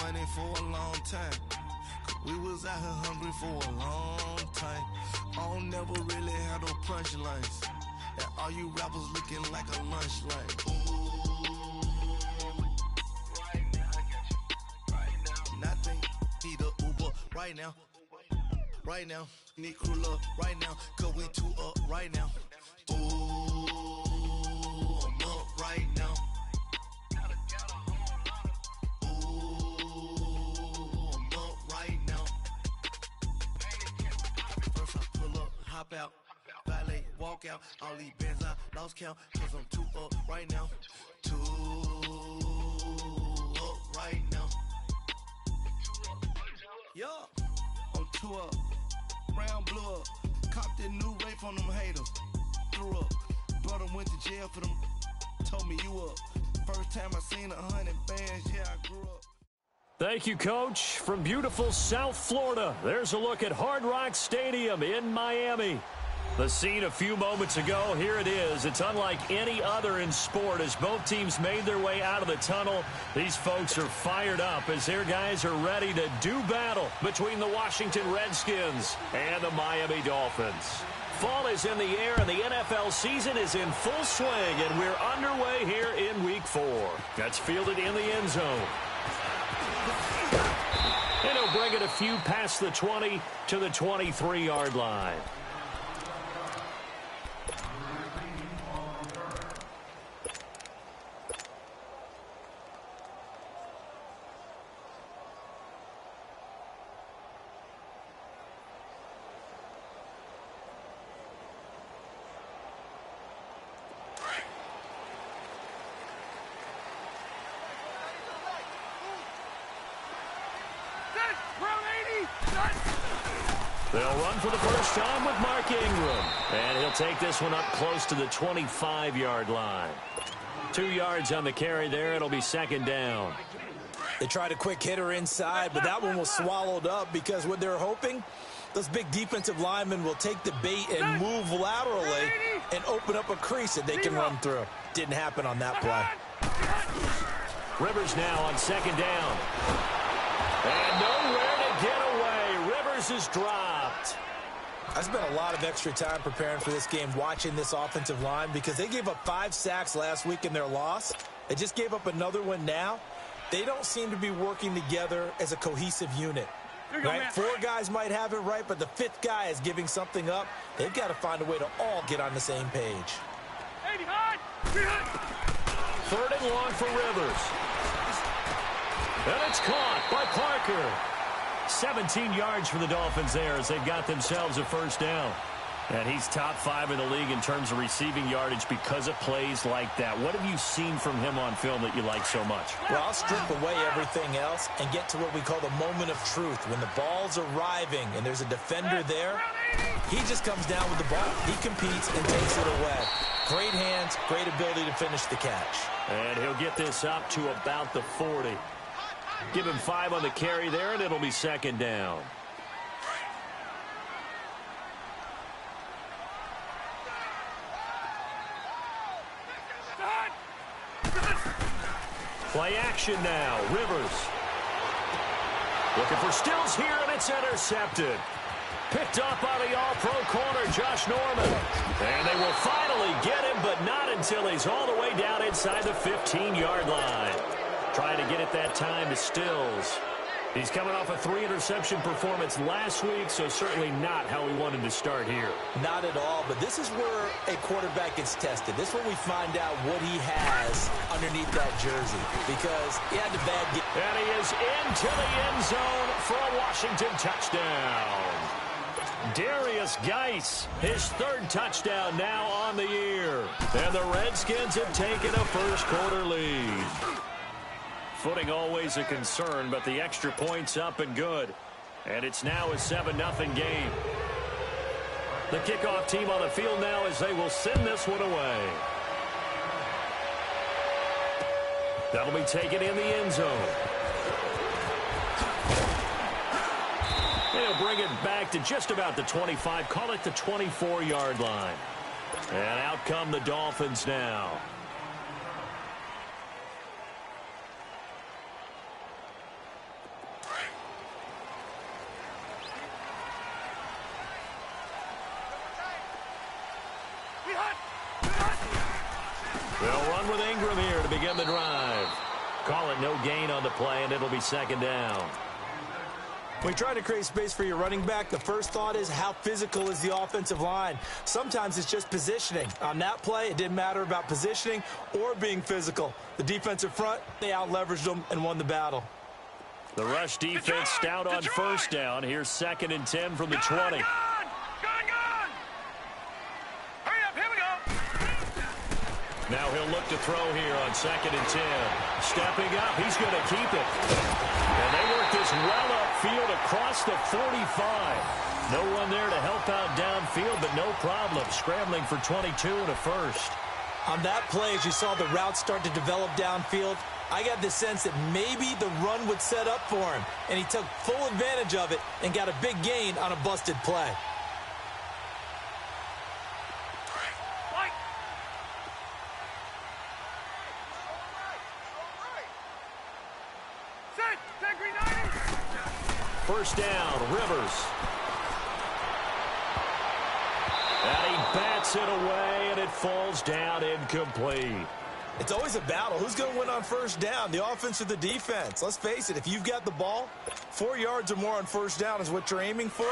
money for a long time. We was out here hungry for a long time. I don't never really had no punchlines. And all you rappers looking like a lunch line. Right now, I got you. Right now. Nothing, need a Uber right now. Right now, need crew up right now. Cause we two up right now. Ooh, I'm up right now. Hop out, valet, walk out. All these bands I lost count, cause I'm too up right now. Too up right now. Yeah, I'm too up. Brown blew up. Copped that new rape on them haters. Threw up. Brother went to jail for them. Told me you up. First time I seen 100 bands, yeah, I grew up. Thank you, Coach. From beautiful South Florida, there's a look at Hard Rock Stadium in Miami. The scene a few moments ago, here it is. It's unlike any other in sport. As both teams made their way out of the tunnel, these folks are fired up as their guys are ready to do battle between the Washington Redskins and the Miami Dolphins. Fall is in the air, and the NFL season is in full swing, and we're underway here in Week 4. That's fielded in the end zone. And he'll bring it a few past the 20 to the 23-yard line. They'll run for the first time with Mark Ingram. And he'll take this one up close to the 25-yard line. 2 yards on the carry there. It'll be second down. They tried a quick hitter inside, but that one was swallowed up because what they're hoping, those big defensive linemen will take the bait and move laterally and open up a crease that they can run through. Didn't happen on that play. Rivers now on second down. And nowhere to get away. Rivers is dropped. I spent a lot of extra time preparing for this game watching this offensive line because they gave up 5 sacks last week in their loss. They just gave up another one now. They don't seem to be working together as a cohesive unit. Right? 4 guys might have it right, but the 5th guy is giving something up. They've got to find a way to all get on the same page. 3rd and long for Rivers. And it's caught by Parker. 17 yards for the Dolphins there as they've got themselves a first down. And he's top 5 in the league in terms of receiving yardage because of plays like that. What have you seen from him on film that you like so much? Well, I'll strip away everything else and get to what we call the moment of truth. When the ball's arriving and there's a defender there, he just comes down with the ball. He competes and takes it away. Great hands, great ability to finish the catch. And he'll get this up to about the 40. Give him 5 on the carry there, and it'll be second down. Play action now. Rivers. Looking for Stills here, and it's intercepted. Picked up by the all-pro corner, Josh Norman. And they will finally get him, but not until he's all the way down inside the 15-yard line. Trying to get it that time to Stills. He's coming off a 3-interception performance last week, so certainly not how we wanted to start here. Not at all, but this is where a quarterback gets tested. This is where we find out what he has underneath that jersey, because he had the bad game. And he is into the end zone for a Washington touchdown. Darius Geis, his 3rd touchdown now on the year. And the Redskins have taken a first-quarter lead. Footing always a concern, but the extra point's up and good. And it's now a 7-0 game. The kickoff team on the field now as they will send this one away. That'll be taken in the end zone. He'll bring it back to just about the 25, call it the 24-yard line. And out come the Dolphins now. They'll run with Ingram here to begin the drive. Call it no gain on the play, and it'll be second down. When you try to create space for your running back, the first thought is how physical is the offensive line. Sometimes it's just positioning. On that play, it didn't matter about positioning or being physical. The defensive front, they out-leveraged them and won the battle. The rush defense stout on first down. Here's 2nd and 10 from the 20. Now he'll look to throw here on 2nd and 10. Stepping up, he's going to keep it. And they work this well upfield across the 45. No one there to help out downfield, but no problem. Scrambling for 22 and a first. On that play, as you saw the route start to develop downfield, I got the sense that maybe the run would set up for him. And he took full advantage of it and got a big gain on a busted play. First down, Rivers. And he bats it away, and it falls down incomplete. It's always a battle. Who's going to win on first down, the offense or the defense? Let's face it, if you've got the ball, 4 yards or more on first down is what you're aiming for.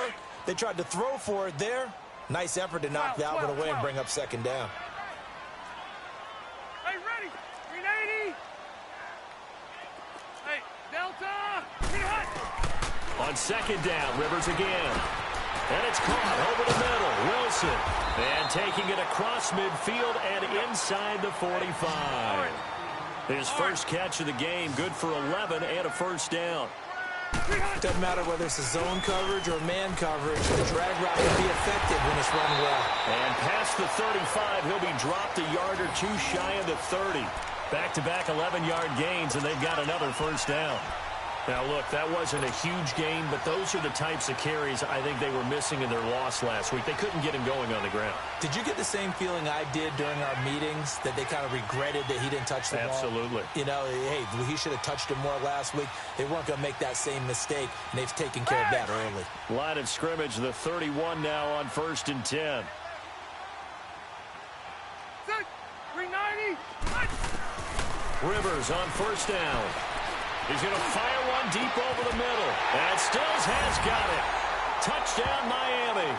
They tried to throw for it there. Nice effort to knock that one away and bring up second down. Hey, ready. 380. Hey, Delta. Be hot. On second down, Rivers again. And it's caught over the middle. Wilson. And taking it across midfield and inside the 45. His first catch of the game, good for 11 and a first down. Doesn't matter whether it's a zone coverage or man coverage, the drag route can be effective when it's run well. And past the 35, he'll be dropped a yard or two shy of the 30. Back-to-back 11-yard gains, and they've got another first down. Now, look, that wasn't a huge gain, but those are the types of carries I think they were missing in their loss last week. They couldn't get him going on the ground. Did you get the same feeling I did during our meetings, that they kind of regretted that he didn't touch the ball? Absolutely. You know, hey, he should have touched him more last week. They weren't going to make that same mistake, and they've taken care of that early. Line of scrimmage, the 31 now on 1st and 10. 390. Rivers on first down. He's going to fire one deep over the middle. And Stills has got it. Touchdown, Miami.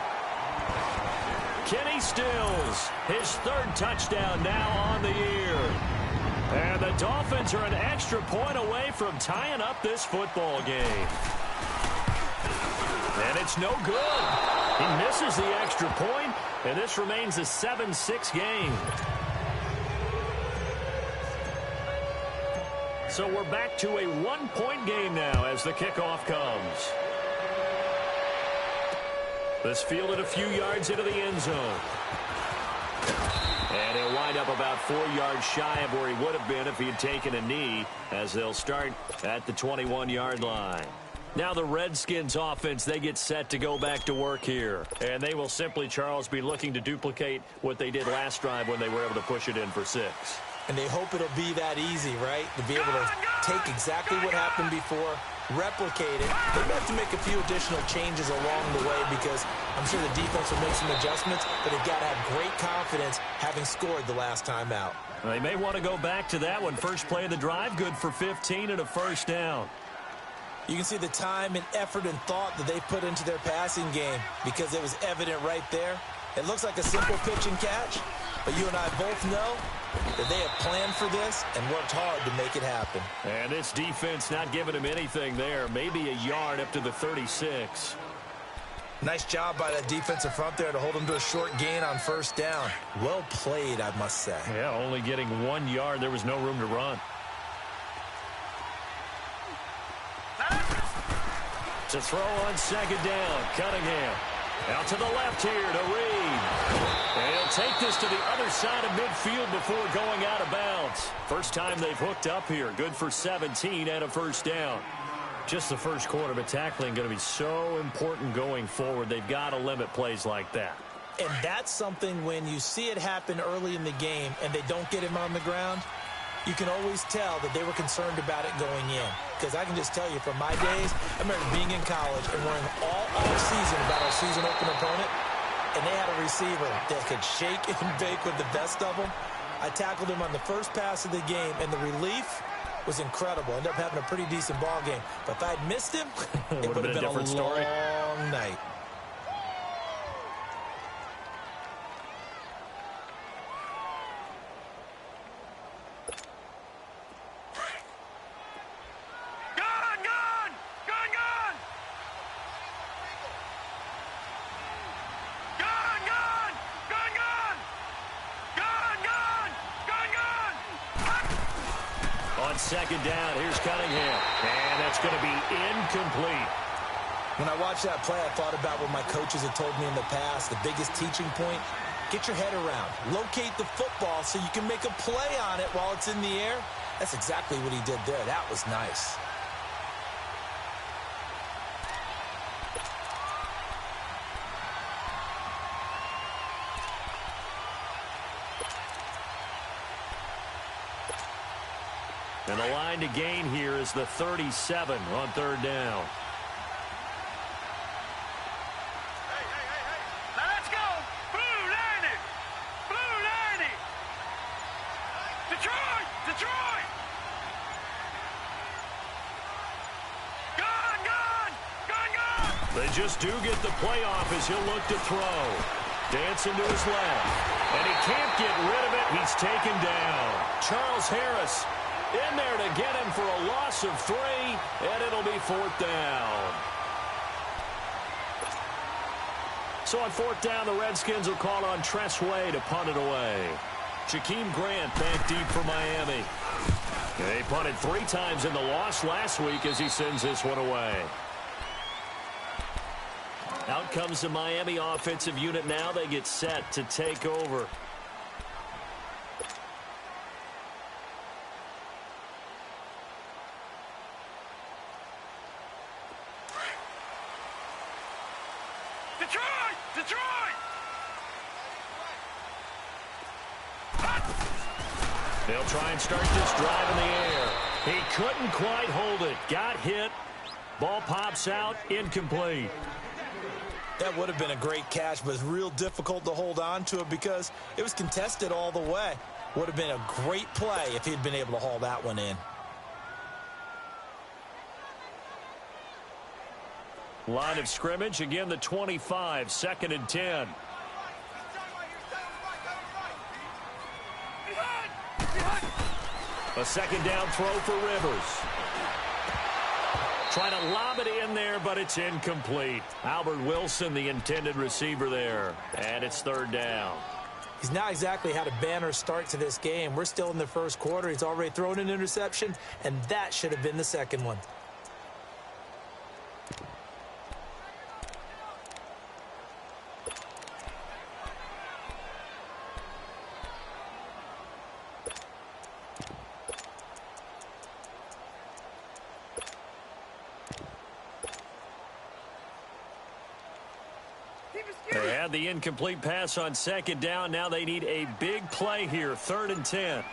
Kenny Stills, his 3rd touchdown now on the year. And the Dolphins are an extra point away from tying up this football game. And it's no good. He misses the extra point, and this remains a 7-6 game. So we're back to a 1-point game now as the kickoff comes. This fielded a few yards into the end zone. And he'll wind up about 4 yards shy of where he would have been if he had taken a knee, as they'll start at the 21-yard line. Now the Redskins offense, they get set to go back to work here. And they will simply, Charles, be looking to duplicate what they did last drive when they were able to push it in for 6. And they hope it'll be that easy, right? To be able to take exactly what happened before, replicate it. They may have to make a few additional changes along the way because I'm sure the defense will make some adjustments, but they've got to have great confidence having scored the last time out. They may want to go back to that one. First play of the drive, good for 15 and a first down. You can see the time and effort and thought that they put into their passing game because it was evident right there. It looks like a simple pitch and catch, but you and I both know that they have planned for this and worked hard to make it happen. And this defense not giving him anything there. Maybe a yard up to the 36. Nice job by that defensive front there to hold him to a short gain on first down. Well played, I must say. Yeah, only getting 1 yard. There was no room to run. To throw on second down, Cunningham. Out to the left here to Reed. And he'll take this to the other side of midfield before going out of bounds. First time they've hooked up here. Good for 17 and a first down. Just the first quarter, but tackling going to be so important going forward. They've got to limit plays like that. And that's something when you see it happen early in the game and they don't get him on the ground, you can always tell that they were concerned about it going in. Because I can just tell you from my days, I remember being in college and worrying all off-season about our season open opponent, and they had a receiver that could shake and bake with the best of them. I tackled him on the first pass of the game, and the relief was incredible. Ended up having a pretty decent ball game. But if I had missed him, it would have been a different story. long night. Second down, here's Cunningham, and that's going to be incomplete. When I watched that play, I thought about what my coaches had told me in the past. The biggest teaching point, get your head around. Locate the football so you can make a play on it while it's in the air. That's exactly what he did there. That was nice. And the line to gain here is the 37 on third down. Let's go! Blue 90! Blue 90! Detroit! Detroit! Gone! Gone! Gone! Gone! They just do get the playoff as he'll look to throw. Dancing to his left. And he can't get rid of it. He's taken down. Charles Harris in there to get him for a loss of 3, and it'll be fourth down. So on fourth down, the Redskins will call on Tress Way to punt it away. Jakeem Grant back deep for Miami. They punted 3 times in the loss last week as he sends this one away. Out comes the Miami offensive unit now. They get set to take over. Detroit! Detroit! They'll try and start this drive in the air. He couldn't quite hold it. Got hit. Ball pops out. Incomplete. That would have been a great catch, but it's real difficult to hold on to it because it was contested all the way. Would have been a great play if he'd been able to haul that one in. Line of scrimmage, again the 25, 2nd and 10. A second down throw for Rivers. Trying to lob it in there, but it's incomplete. Albert Wilson, the intended receiver there. And it's third down. He's not exactly had a banner start to this game. We're still in the first quarter. He's already thrown an interception, and that should have been the second one. They had the incomplete pass on second down. Now they need a big play here, 3rd and 10.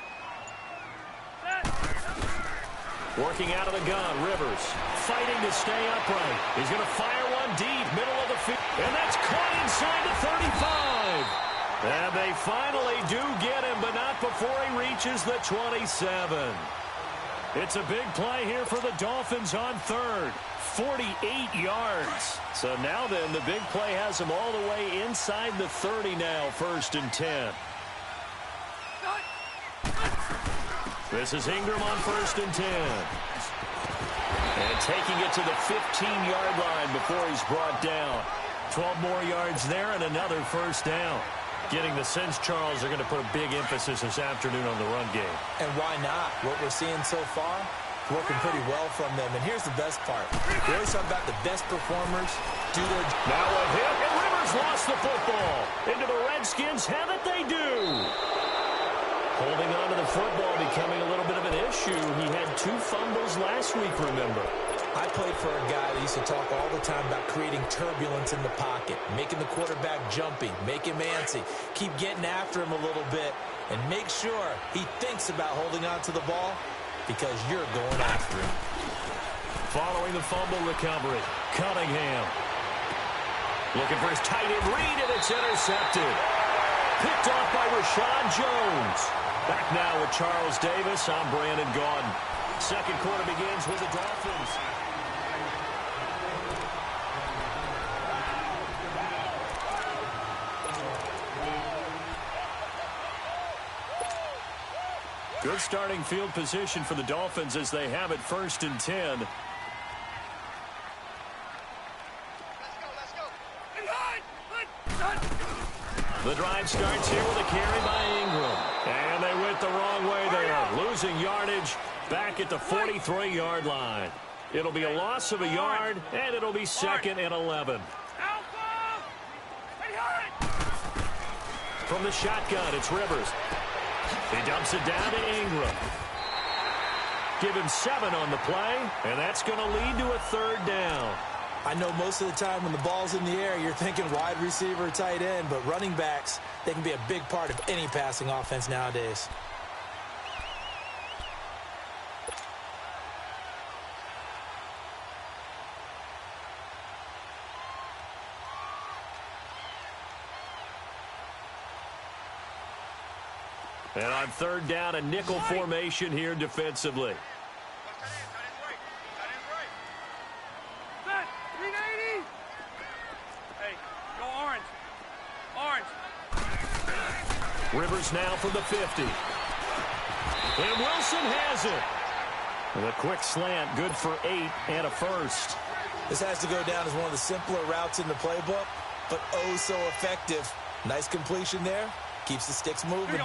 Working out of the gun, Rivers fighting to stay upright. He's going to fire one deep, middle of the field, and that's caught inside the 35. And they finally do get him, but not before he reaches the 27. It's a big play here for the Dolphins on third. 48 yards. So now then, the big play has them all the way inside the 30 now, 1st and 10. This is Ingram on 1st and 10. And taking it to the 15-yard line before he's brought down. 12 more yards there and another first down. Getting the sense, Charles, they're going to put a big emphasis this afternoon on the run game. And why not? What we're seeing so far, working pretty well from them. And here's the best part. We always talk about the best performers do their job. Now a hit, and Rivers lost the football. Into the Redskins have it, they do. Holding on to the football becoming a little bit of an issue. He had 2 fumbles last week, remember. I played for a guy that used to talk all the time about creating turbulence in the pocket, making the quarterback jumpy, make him antsy, keep getting after him a little bit, and make sure he thinks about holding on to the ball because you're going after him. Following the fumble recovery, Cunningham. Looking for his tight end read, and it's intercepted. Picked off by Rashad Jones. Back now with Charles Davis. I'm Brandon Gaudin. Second quarter begins with the Dolphins. Good starting field position for the Dolphins as they have it 1st and 10. The drive starts here with a carry by Ingram. And they went the wrong way there. Losing yardage back at the 43-yard line. It'll be a loss of a yard, and it'll be 2nd and 11. From the shotgun, it's Rivers. He dumps it down to Ingram. Give him 7 on the play, and that's going to lead to a 3rd down. I know most of the time when the ball's in the air, you're thinking wide receiver, tight end, but running backs, they can be a big part of any passing offense nowadays. And on 3rd down, a nickel formation here defensively. Rivers now from the 50. And Wilson has it. And a quick slant, good for 8 and a 1st. This has to go down as one of the simpler routes in the playbook, but oh so effective. Nice completion there. Keeps the sticks moving.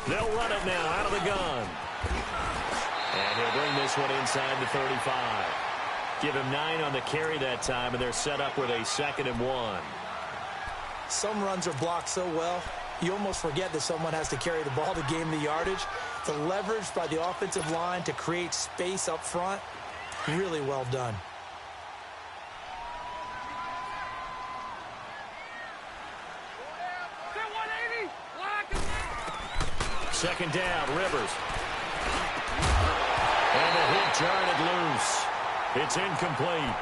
They'll run it now out of the gun. And he'll bring this one inside the 35. Give him 9 on the carry that time, and they're set up with a 2nd and 1. Some runs are blocked so well, you almost forget that someone has to carry the ball to gain the yardage. The leverage by the offensive line to create space up front, really well done. Second down, Rivers. And the hit jarred loose. It's incomplete.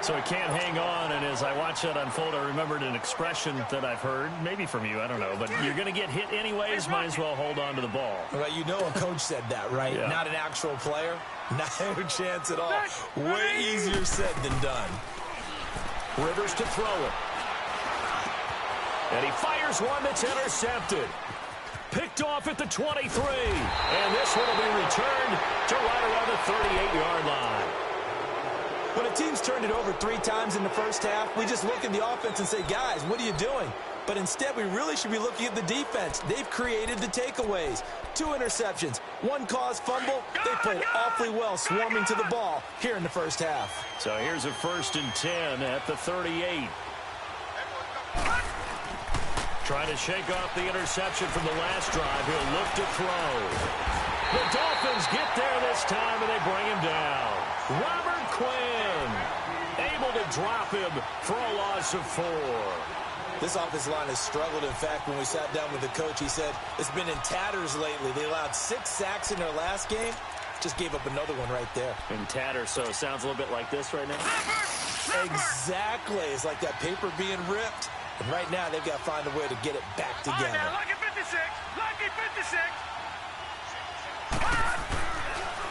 So he can't hang on, and as I watch that unfold, I remembered an expression that I've heard, maybe from you, I don't know, but you're going to get hit anyways, might as well hold on to the ball. Well, you know a coach said that, right? Yeah. Not an actual player. Not a chance at all. Way easier said than done. Rivers to throw it. And he fires one that's intercepted. Picked off at the 23. And this one will be returned to right around the 38-yard line. When a team's turned it over 3 times in the first half, we just look at the offense and say, guys, what are you doing? But instead, we really should be looking at the defense. They've created the takeaways. 2 interceptions, 1 caused fumble. They played awfully well swarming to the ball here in the first half. So here's a 1st and 10 at the 38. Trying to shake off the interception from the last drive. He'll look to throw. The Dolphins get there this time, and they bring him down. Robert Quinn able to drop him for a loss of 4. This offensive line has struggled. In fact, when we sat down with the coach, he said it's been in tatters lately. They allowed 6 sacks in their last game. Just gave up another one right there. In tatters, so it sounds a little bit like this right now? Exactly. It's like that paper being ripped. And right now, they've got to find a way to get it back together. All right, now, lucky 56. Lucky 56.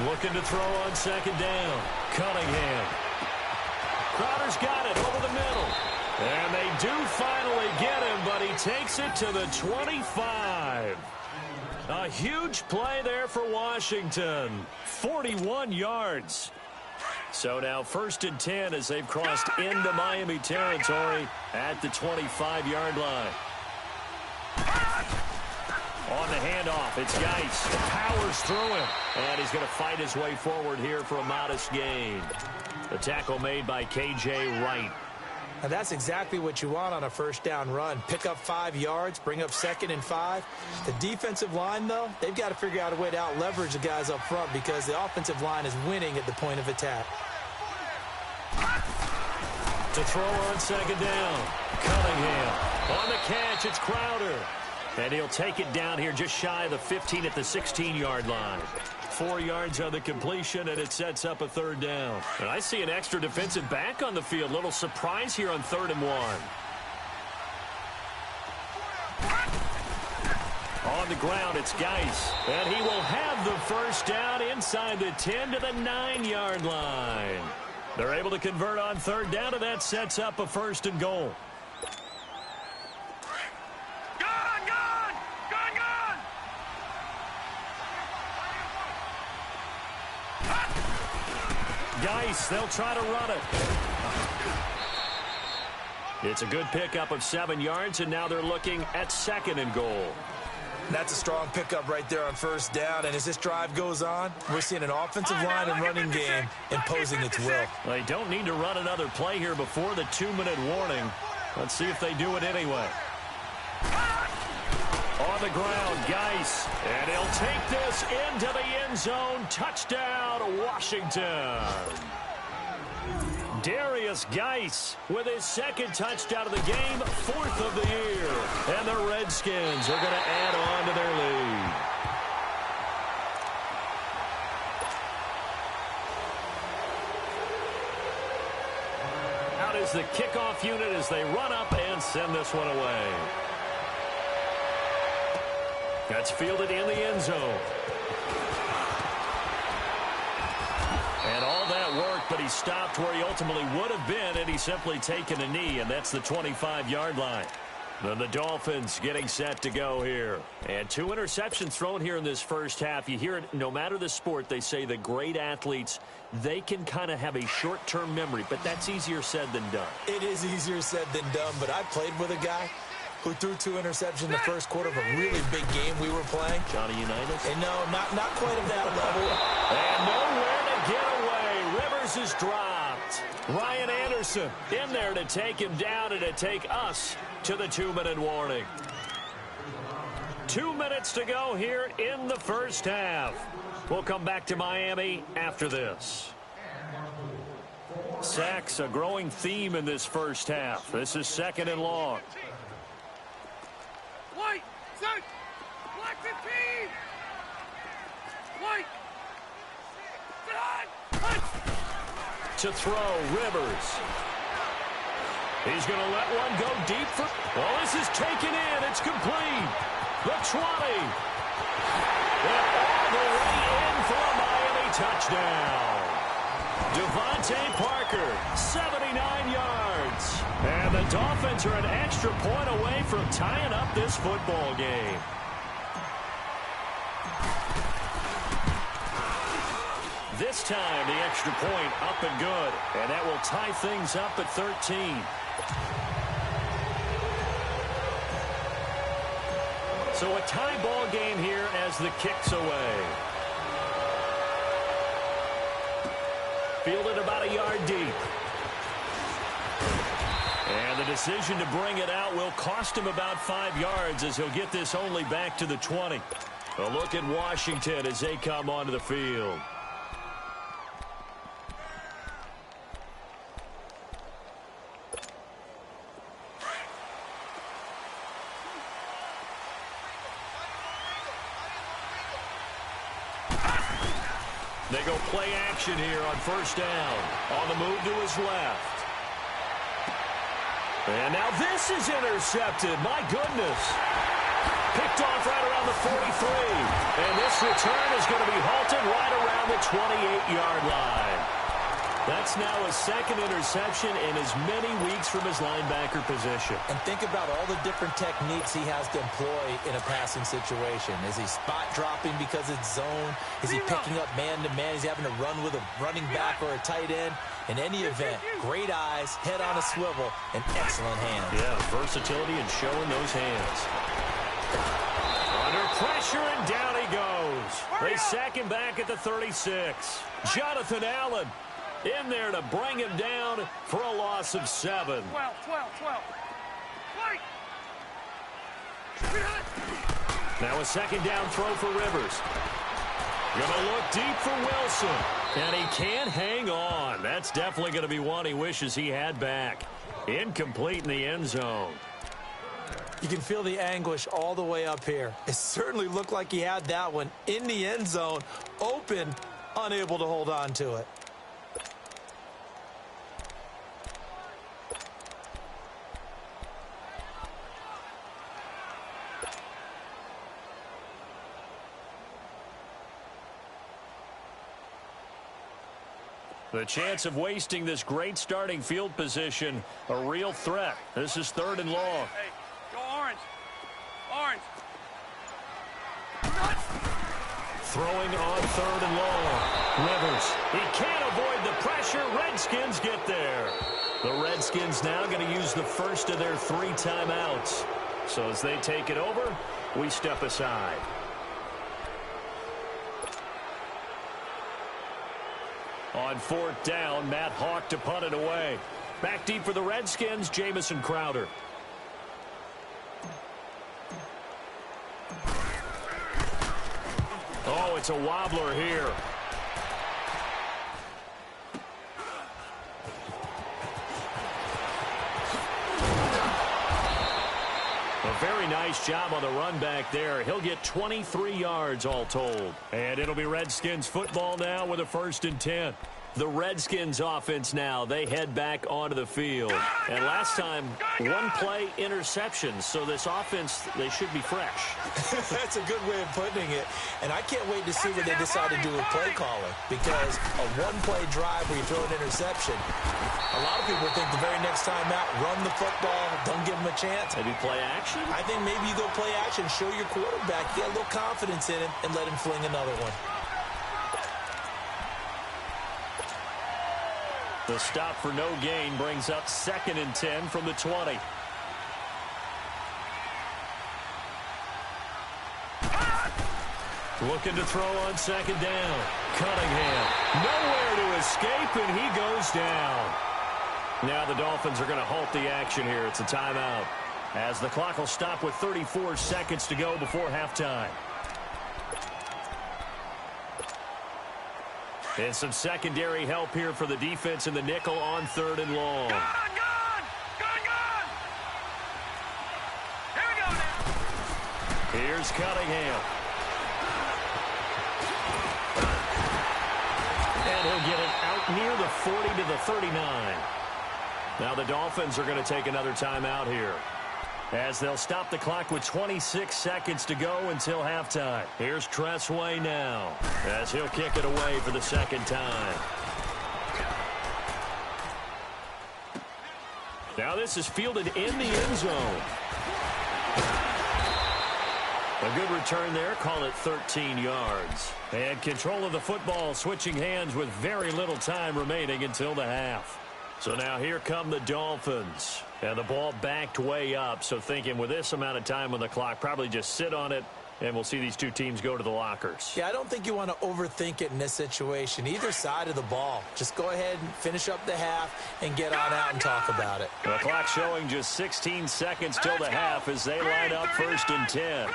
Looking to throw on 2nd down. Cunningham. Crowder's got it over the middle. And they do finally get him, but he takes it to the 25. A huge play there for Washington. 41 yards. So now 1st and 10 as they've crossed into Miami territory at the 25-yard line. On the handoff, it's Geis. Powers through him. And he's going to fight his way forward here for a modest gain. The tackle made by K.J. Wright. Now that's exactly what you want on a 1st down run. Pick up 5 yards, bring up 2nd and 5. The defensive line, though, they've got to figure out a way to out-leverage the guys up front because the offensive line is winning at the point of attack. To throw on 2nd down. Cunningham. On the catch, it's Crowder. And he'll take it down here just shy of the 15 at the 16-yard line. 4 yards on the completion, and it sets up a 3rd down. And I see an extra defensive back on the field. Little surprise here on 3rd and 1. On the ground, it's Geis. And he will have the 1st down inside the 10 to the 9-yard line. They're able to convert on 3rd down, and that sets up a 1st and goal. Geis, they'll try to run it. It's a good pickup of 7 yards, and now they're looking at 2nd and goal. That's a strong pickup right there on 1st down, and as this drive goes on, we're seeing an offensive line and running game imposing its will. They don't need to run another play here before the 2-minute warning. Let's see if they do it anyway. On the ground, Geis, and he'll take this into the end zone. Touchdown, Washington. Darius Geis with his 2nd touchdown of the game, 4th of the year. And the Redskins are going to add on to their lead. Out is the kickoff unit as they run up and send this one away. That's fielded in the end zone. And all that worked, but he stopped where he ultimately would have been, and he's simply taken a knee, and that's the 25-yard line. Then the Dolphins getting set to go here. And 2 interceptions thrown here in this first half. You hear it, no matter the sport, they say the great athletes, they can kind of have a short-term memory, but that's easier said than done. It is easier said than done, but I played with a guy who threw 2 interceptions in the first quarter of a really big game we were playing. Johnny Unitas? And no, not quite at that level. And nowhere to get away. Rivers is dropped. Ryan Anderson in there to take him down and to take us to the 2-minute warning. 2 minutes to go here in the first half. We'll come back to Miami after this. Sacks, a growing theme in this first half. This is 2nd and long. White, set, black 15. White, set, to throw, Rivers. He's going to let one go deep for... Well, this is taken in. It's complete. The 20. And all the way in for a Miami touchdown. Devontae Parker, 79 yards. And the Dolphins are an extra point away from tying up this football game. This time, the extra point up and good. And that will tie things up at 13. So a tie ball game here as the kick's away. Fielded about a yard deep. And the decision to bring it out will cost him about 5 yards as he'll get this only back to the 20. A look at Washington as they come onto the field. They go play action here on first down. On the move to his left. And now this is intercepted. My goodness. Picked off right around the 43. And this return is going to be halted right around the 28-yard line. That's now his second interception in as many weeks from his linebacker position. And think about all the different techniques he has to employ in a passing situation. Is he spot dropping because it's zone? Is he picking up man-to-man? Is he having to run with a running back or a tight end? In any event, great eyes, head on a swivel, and excellent hands. Yeah, versatility and showing those hands. Under pressure, and down he goes. They sack him back at the 36. Jonathan Allen in there to bring him down for a loss of 7. 12. White. Now a second down throw for Rivers. Gonna look deep for Wilson. And he can't hang on. That's definitely going to be one he wishes he had back. Incomplete in the end zone. You can feel the anguish all the way up here. It certainly looked like he had that one in the end zone, open, unable to hold on to it. The chance of wasting this great starting field position, a real threat. This is 3rd and long. Hey, go orange. Orange. Throwing on 3rd and long. Rivers. He can't avoid the pressure. Redskins get there. The Redskins now going to use the first of their 3 timeouts. So as they take it over, we step aside. On 4th down, Matt Hawk to punt it away. Back deep for the Redskins, Jamison Crowder. Oh, it's a wobbler here. A very nice job on the run back there. He'll get 23 yards all told. And it'll be Redskins football now with a 1st and 10. The Redskins offense now, they head back onto the field. And last time, 1-play interceptions. So this offense, they should be fresh. That's a good way of putting it. And I can't wait to see what they decide to do with play calling. Because a 1-play drive where you throw an interception, a lot of people think the very next time out, run the football, don't give them a chance. Maybe play action? I think maybe you go play action, show your quarterback, get a little confidence in him, and let him fling another one. The stop for no gain brings up 2nd and 10 from the 20. Looking to throw on 2nd down. Cunningham. Nowhere to escape, and he goes down. Now the Dolphins are going to halt the action here. It's a timeout. As the clock will stop with 34 seconds to go before halftime. And some secondary help here for the defense in the nickel on 3rd and long. Gone! Here we go now. Here's Cunningham. And he'll get it out near the 40 to the 39. Now the Dolphins are going to take another timeout here, as they'll stop the clock with 26 seconds to go until halftime. Here's Tressway now, as he'll kick it away for the 2nd time. Now this is fielded in the end zone. A good return there, call it 13 yards. And control of the football switching hands with very little time remaining until the half. So now here come the Dolphins. And the ball backed way up, so thinking with this amount of time on the clock, probably just sit on it, and we'll see these two teams go to the lockers. Yeah, I don't think you want to overthink it in this situation. Either side of the ball. Just go ahead and finish up the half and get on out and talk about it. The clock showing just 16 seconds till the half as they line up 1st and 10.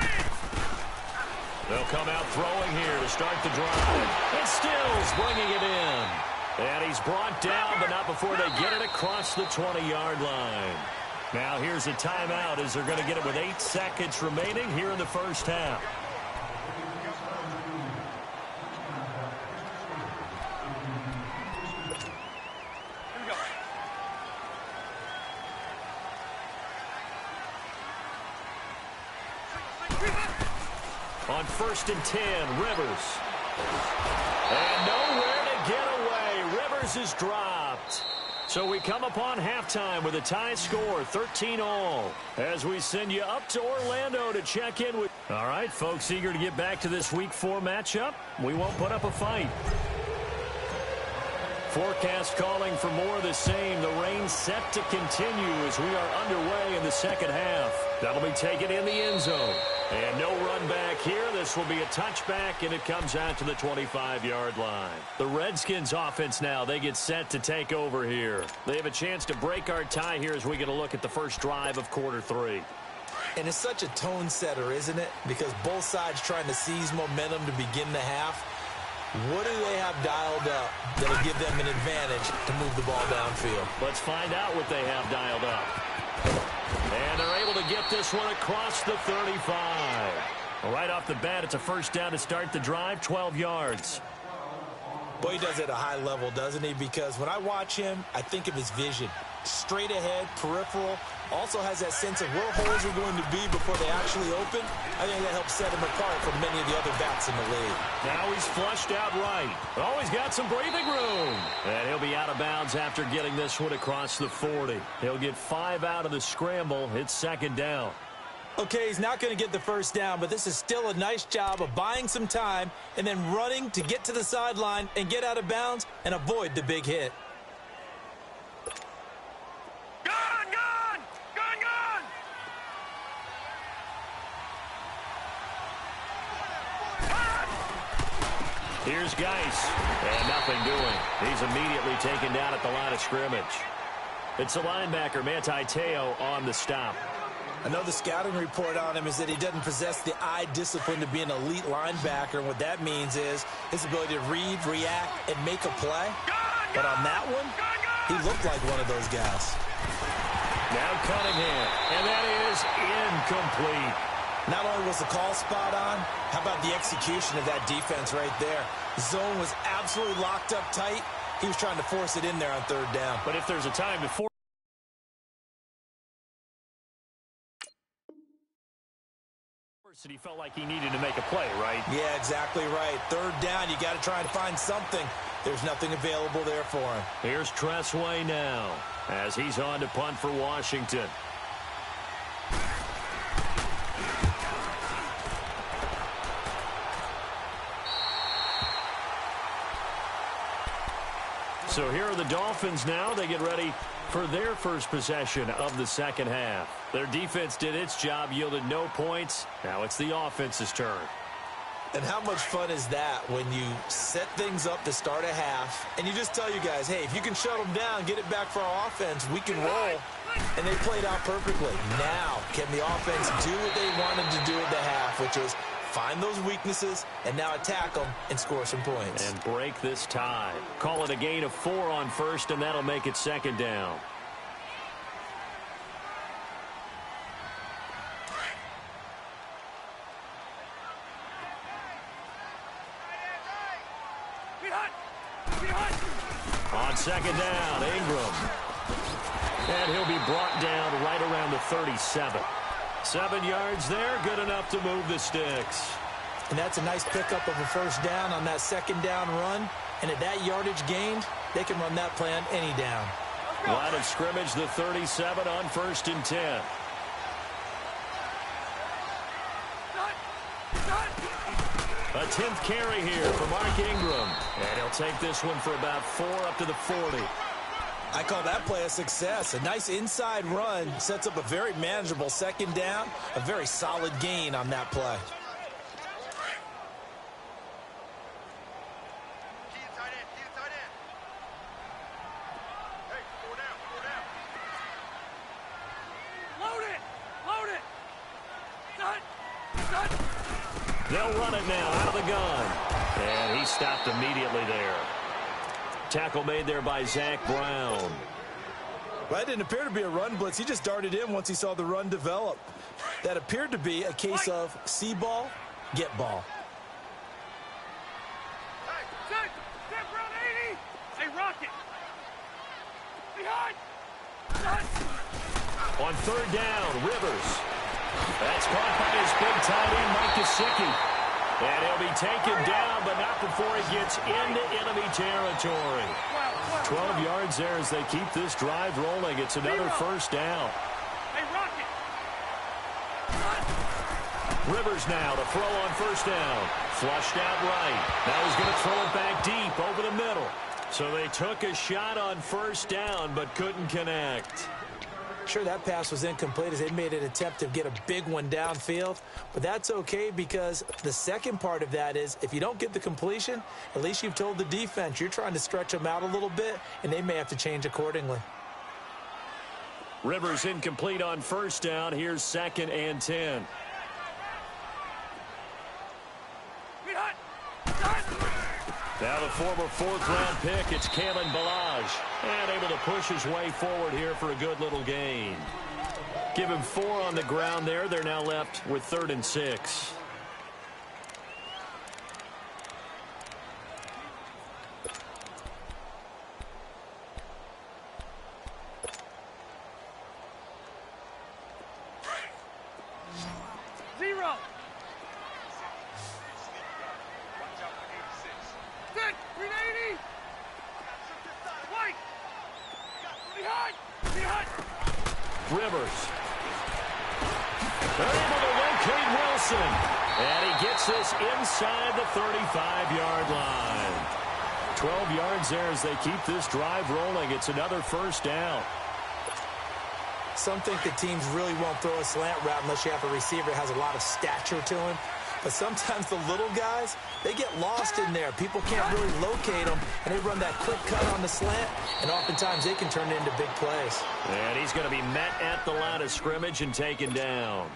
They'll come out throwing here to start the drive. And Stills bringing it in. And he's brought down, but not before they get it across the 20-yard line. Now here's a timeout as they're going to get it with 8 seconds remaining here in the 1st half. On 1st and 10, Rivers. And nowhere to get away. Rivers is dropped. So we come upon halftime with a tie score, 13-all, as we send you up to Orlando to check in with... All right, folks, eager to get back to this Week 4 matchup. We won't put up a fight. Forecast calling for more of the same. The rain set to continue as we are underway in the 2nd half. That'll be taken in the end zone. And no run back here. This will be a touchback, and it comes out to the 25-yard line. The Redskins offense now, they get set to take over here. They have a chance to break our tie here as we get a look at the first drive of quarter 3. And it's such a tone setter, isn't it? Because both sides trying to seize momentum to begin the half. What do they have dialed up that'll give them an advantage to move the ball downfield? Let's find out what they have dialed up. And they're able able to get this one across the 35. Right off the bat, it's a first down to start the drive, 12 yards. Boy, he does it at a high level, doesn't he? Because when I watch him, I think of his vision. Straight ahead, peripheral, also has that sense of where holes are going to be before they actually open. I think that helps set him apart from many of the other backs in the league. Now he's flushed out right. Oh, he's got some breathing room. And he'll be out of bounds after getting this one across the 40. He'll get 5 out of the scramble. It's second down. Okay, he's not going to get the first down, but this is still a nice job of buying some time and then running to get to the sideline and get out of bounds and avoid the big hit. Here's Geis, and nothing doing. He's immediately taken down at the line of scrimmage. It's the linebacker, Manti Te'o, on the stop. I know the scouting report on him is that he doesn't possess the eye discipline to be an elite linebacker, and what that means is his ability to read, react, and make a play. But on that one, he looked like one of those guys. Now Cunningham, and that is incomplete. Not only was the call spot on, how about the execution of that defense right there? The zone was absolutely locked up tight. He was trying to force it in there on third down. But if there's a time before, he felt like he needed to make a play, right? Yeah, exactly right. Third down, you got to try and find something. There's nothing available there for him. Here's Tressway now as he's on to punt for Washington. So here are the Dolphins now. They get ready for their first possession of the second half. Their defense did its job, yielded no points. Now it's the offense's turn. And how much fun is that when you set things up to start a half and you just tell you guys, hey, if you can shut them down, get it back for our offense, we can roll. And they played out perfectly. Now, can the offense do what they wanted to do at the half, which is find those weaknesses and now attack them and score some points. And break this tie. Call it a gain of 4 on first, and that'll make it second down. On second down, Ingram. And he'll be brought down right around the 37. 7 yards there, good enough to move the sticks. And that's a nice pickup of a first down on that second down run. And at that yardage gained, they can run that play on any down. Line of scrimmage, the 37 on 1st and 10. A 10th carry here for Mark Ingram. And he'll take this one for about 4 up to the 40. I call that play a success. A nice inside run sets up a very manageable second down. A very solid gain on that play. They'll run it now out of the gun. And he stopped immediately there. Tackle made there by Zach Brown. Well, that didn't appear to be a run blitz. He just darted in once he saw the run develop. That appeared to be a case of see ball, get ball. Hey, Zach Brown 80. Hey, Rocket. Behind. On third down, Rivers. That's caught by his big tight end, Mike Gesicki. And he'll be taken down, but not before he gets into enemy territory. 12 yards there as they keep this drive rolling. It's another first down. Hey, Rocket. Rivers now to throw on first down. Flushed out right. Now he's going to throw it back deep over the middle. So they took a shot on first down, but couldn't connect. Sure, that pass was incomplete as they made an attempt to get a big one downfield, but that's okay because the second part of that is if you don't get the completion, at least you've told the defense you're trying to stretch them out a little bit, and they may have to change accordingly. Rivers incomplete on first down. Here's 2nd and 10. Now the former 4th-round pick, it's Kalen Ballage. And able to push his way forward here for a good little gain. Give him 4 on the ground there. They're now left with 3rd and 6. Rivers. They're able to locate Wilson. And he gets this inside the 35-yard line. 12 yards there as they keep this drive rolling. It's another first down. Some think the teams really won't throw a slant route unless you have a receiver that has a lot of stature to him. But sometimes the little guys, they get lost in there. People can't really locate them, and they run that quick cut on the slant, and oftentimes they can turn it into big plays. And he's going to be met at the line of scrimmage and taken down.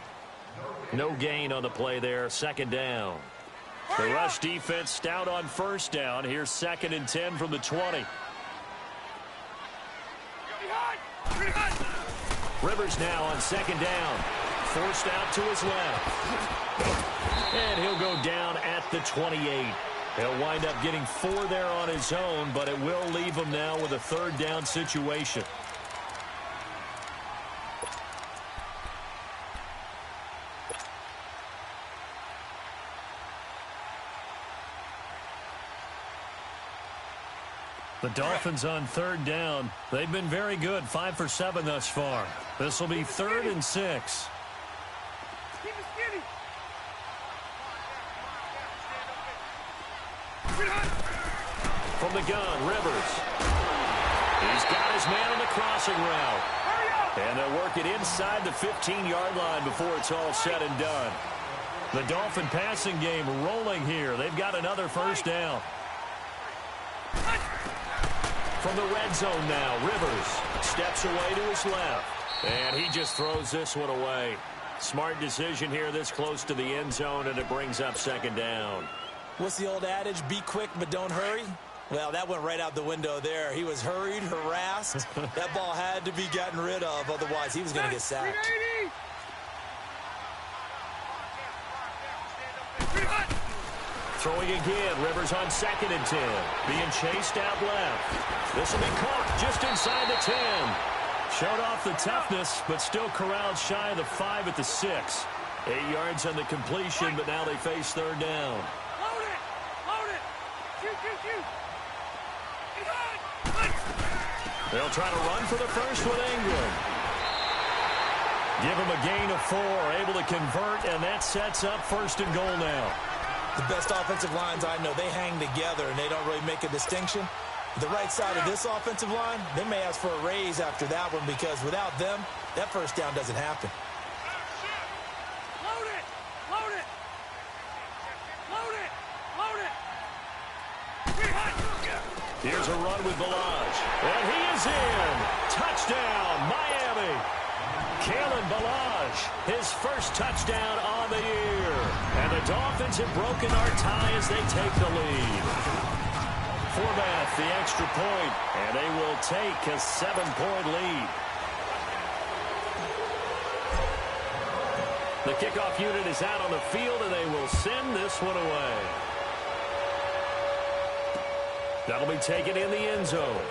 No gain on the play there, 2nd down. The rush defense stout on 1st down. Here's 2nd and 10 from the 20. Rivers now on 2nd down. Forced out to his left. And he'll go down at the 28. He'll wind up getting 4 there on his own, but it will leave him now with a 3rd down situation. The Dolphins on 3rd down. They've been very good, 5 for 7 thus far. This will be 3rd and 6. From the gun, Rivers. He's got his man on the crossing route. And they'll work it inside the 15-yard line before it's all said and done. The Dolphin passing game rolling here. They've got another first down. From the red zone now, Rivers steps away to his left. And he just throws this one away. Smart decision here this close to the end zone, and it brings up 2nd down. What's the old adage? Be quick, but don't hurry. Well, that went right out the window there. He was hurried, harassed. That ball had to be gotten rid of. Otherwise, he was going to get sacked. Throwing again. Rivers on 2nd and 10. Being chased out left. This will be caught just inside the 10. Showed off the toughness, but still corralled shy of the 5 at the 6. 8 yards on the completion, but now they face 3rd down. Load it! Load it! Shoot, shoot, shoot! They'll try to run for the first with Ingram. Give him a gain of 4, able to convert, and that sets up 1st and goal now. The best offensive lines I know, they hang together, and they don't really make a distinction. The right side of this offensive line, they may ask for a raise after that one because without them, that first down doesn't happen. Load it! Load it! Load it! Load it! Here's a run with Balaj. And he is in. Touchdown, Miami. Kalen Balaj, his first touchdown on the year. And the Dolphins have broken our tie as they take the lead. Forbath, the extra point, and they will take a 7-point lead. The kickoff unit is out on the field, and they will send this one away. That'll be taken in the end zone.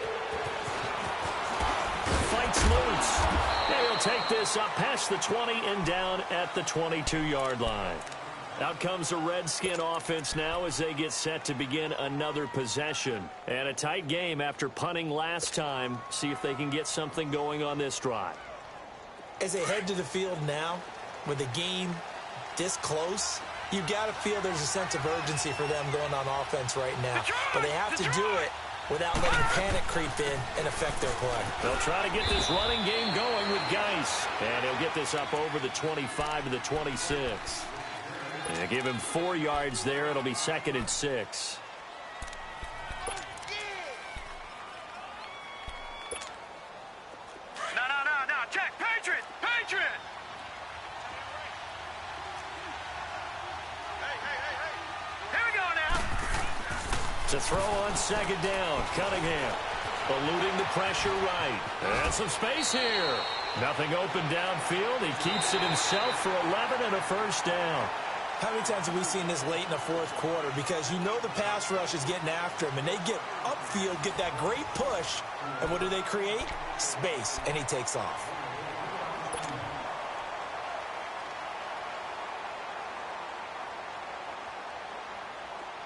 Fights loose. And he'll take this up past the 20 and down at the 22-yard line. Out comes the Redskin offense now as they get set to begin another possession. And a tight game after punting last time. See if they can get something going on this drive. As they head to the field now, with the game this close, you've got to feel there's a sense of urgency for them going on offense right now. But they have to do it without letting panic creep in and affect their play. They'll try to get this running game going with Geis. And he'll get this up over the 25 to the 26. And give him 4 yards there. It'll be 2nd and 6. No. Check. Patriot. Patriot. Here we go now. To throw on 2nd down. Cunningham. Eluding the pressure right. And some space here. Nothing open downfield. He keeps it himself for 11 and a first down. How many times have we seen this late in the fourth quarter? Because you know the pass rush is getting after him, and they get upfield, get that great push, and what do they create? Space, and he takes off.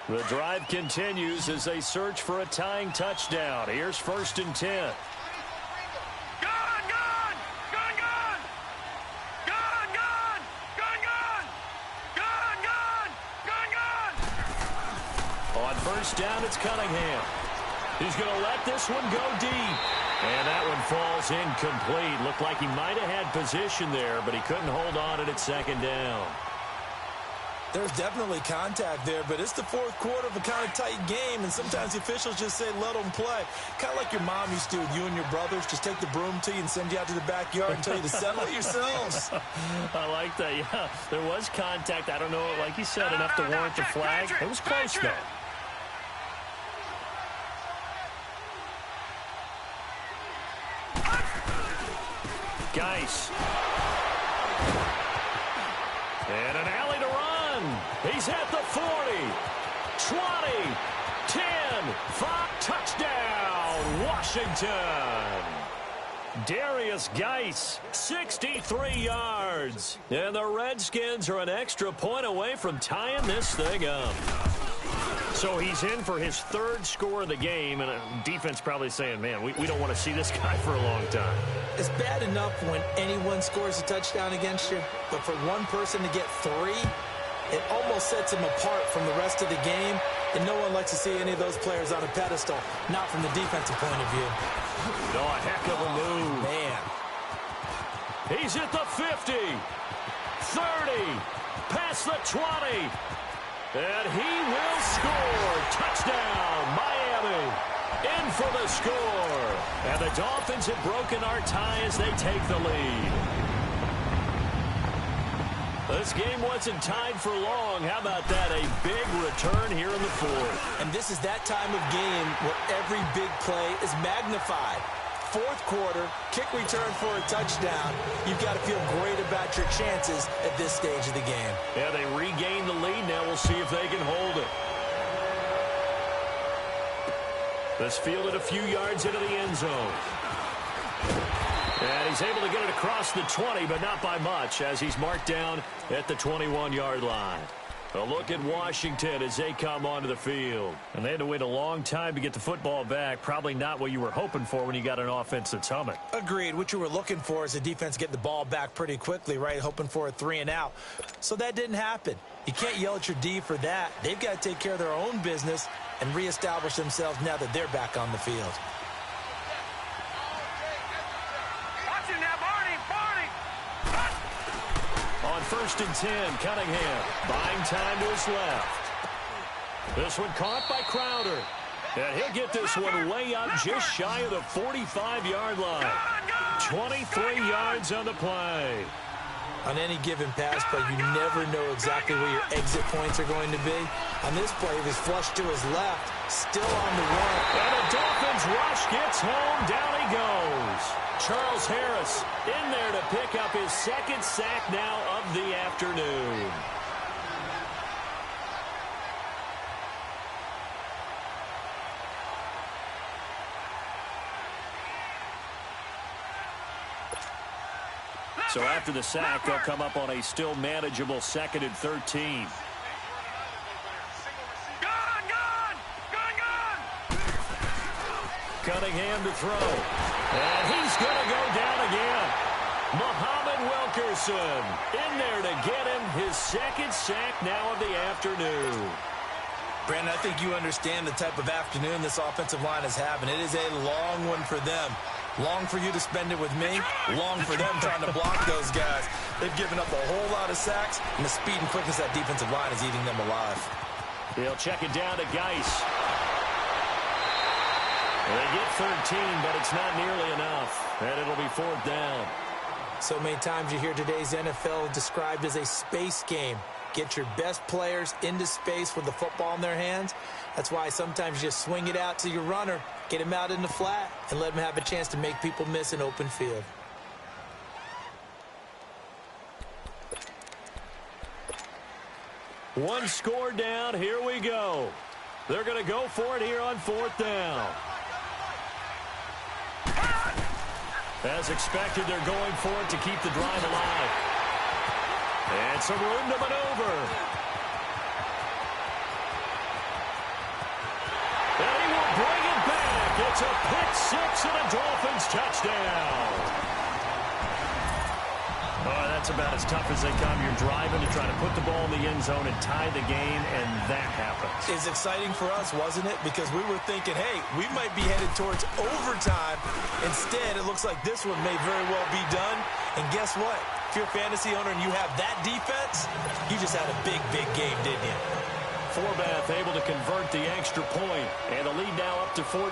The drive continues as they search for a tying touchdown. Here's 1st and 10. On first down, it's Cunningham. He's going to let this one go deep. And that one falls incomplete. Looked like he might have had position there, but he couldn't hold on at second down. There's definitely contact there, but it's the fourth quarter of a kind of tight game, and sometimes the officials just say, let them play. Kind of like your mom used to with you and your brothers. Just take the broom to you and send you out to the backyard and tell you to settle it yourselves. I like that, yeah. There was contact. I don't know, like you said, enough to warrant the flag. It was close, though. Geis. And an alley to run. He's at the 40, 20, 10, 5, touchdown, Washington. Darius Geis, 63 yards. And the Redskins are an extra point away from tying this thing up. So he's in for his 3rd score of the game, and defense probably saying, man, we don't want to see this guy for a long time. It's bad enough when anyone scores a touchdown against you, but for one person to get 3, it almost sets him apart from the rest of the game, and no one likes to see any of those players on a pedestal, not from the defensive point of view. No, a heck of a move. Man. He's at the 50, 30, past the 20. And he will score. Touchdown, Miami. In for the score. And the Dolphins have broken our tie as they take the lead. This game wasn't tied for long. How about that? A big return here in the 4th. And this is that time of game where every big play is magnified. 4th quarter, kick return for a touchdown. You've got to feel great about your chances at this stage of the game. Yeah, they regain the lead. Now we'll see if they can hold it. This fielded a few yards into the end zone. And he's able to get it across the 20, but not by much, as he's marked down at the 21-yard line. A look at Washington as they come onto the field. And they had to wait a long time to get the football back. Probably not what you were hoping for when you got an offense that's humming. Agreed. What you were looking for is the defense get the ball back pretty quickly, right? Hoping for a 3 and out. So that didn't happen. You can't yell at your D for that. They've got to take care of their own business and reestablish themselves now that they're back on the field. On 1st and 10, Cunningham buying time to his left. This one caught by Crowder. And he'll get this one way up just shy of the 45-yard line. 23 yards on the play. On any given pass play, you never know exactly where your exit points are going to be. On this play, he was flushed to his left, still on the run. And the Dolphins rush gets home. Down he goes. Charles Harris in there to pick up his 2nd sack now of the afternoon. So after the sack, they'll come up on a still manageable 2nd and 13. Cunningham to throw. And he's going to go down again. Muhammad Wilkerson in there to get him his 2nd sack now of the afternoon. Brandon, I think you understand the type of afternoon this offensive line is having. It is a long one for them. Long for you to spend it with me. Long for them trying to block those guys. They've given up a whole lot of sacks, and the speed and quickness of that defensive line is eating them alive. He'll check it down to Geis. They get 13, but it's not nearly enough. And it'll be 4th down. So many times you hear today's NFL described as a space game. get your best players into space with the football in their hands. That's why sometimes you just swing it out to your runner, get him out in the flat, and let him have a chance to make people miss an open field. One score down. Here we go. They're going to go for it here on 4th down. As expected, they're going for it to keep the drive alive. And some room to maneuver. And he will bring it back. It's a pick-6 and a Dolphins touchdown. Oh, that's about as tough as they come. You're driving to try to put the ball in the end zone and tie the game, and that happens. It's exciting for us, wasn't it? Because we were thinking, hey, we might be headed towards overtime. Instead, it looks like this one may very well be done. And guess what? If you're a fantasy owner and you have that defense, you just had a big, big game, didn't you? Forbath able to convert the extra point, and the lead now up to 14.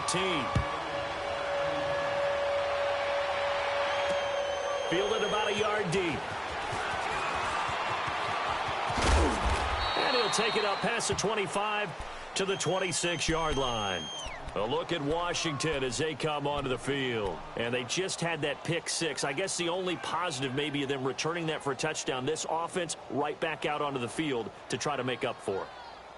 Fielded about a yard deep. And he'll take it up past the 25 to the 26-yard line. A look at Washington as they come onto the field. And they just had that pick-6. I guess the only positive maybe of them returning that for a touchdown. This offense right back out onto the field to try to make up for it.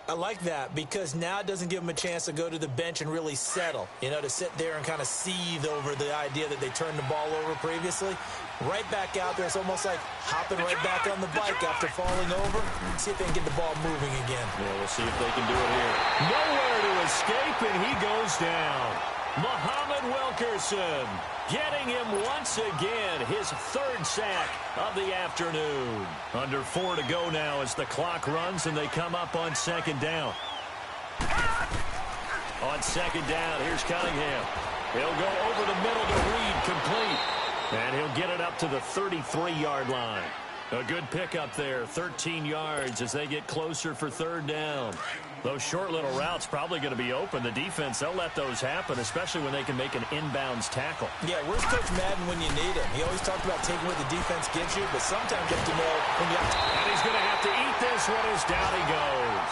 I like that because now it doesn't give them a chance to go to the bench and really settle, to sit there and kind of seethe over the idea that they turned the ball over previously. Right back out there, it's almost like hopping right back on the bike after falling over. See if they can get the ball moving again. Yeah, we'll see if they can do it here. Nowhere to escape, and he goes down. Muhammad Wilkerson getting him once again, his 3rd sack of the afternoon. Under 4 to go now as the clock runs and they come up on 2nd down. On 2nd down, here's Cunningham. He'll go over the middle to Reed, complete. And he'll get it up to the 33-yard line. A good pickup there, 13 yards as they get closer for 3rd down. Those short little routes probably going to be open. The defense, they'll let those happen, especially when they can make an inbounds tackle. Yeah, where's Coach Madden when you need him? He always talked about taking what the defense gives you, but sometimes you have to know when you have to. And he's going to have to eat this one as down he goes.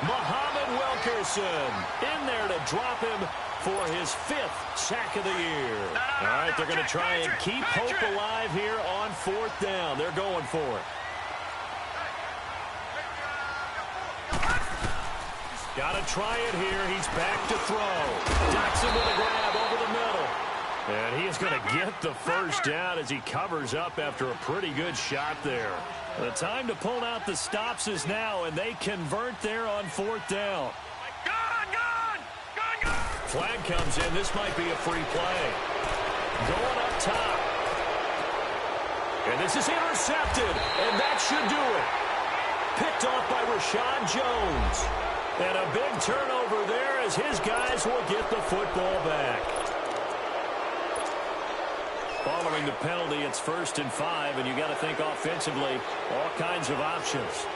Muhammad Wilkerson in there to drop him for his 5th sack of the year. All right, they're going to try and keep hope alive here on 4th down. They're going for it. Got to try it here. He's back to throw. Jackson with a grab over the middle. And he is going to get the 1st down as he covers up after a pretty good shot there. The time to pull out the stops is now, and they convert there on 4th down. Flag comes in. This might be a free play. Going up top. And this is intercepted, and that should do it. Picked off by Rashad Jones. And a big turnover there as his guys will get the football back. Following the penalty, it's 1st and 5, and you got to think offensively, all kinds of options.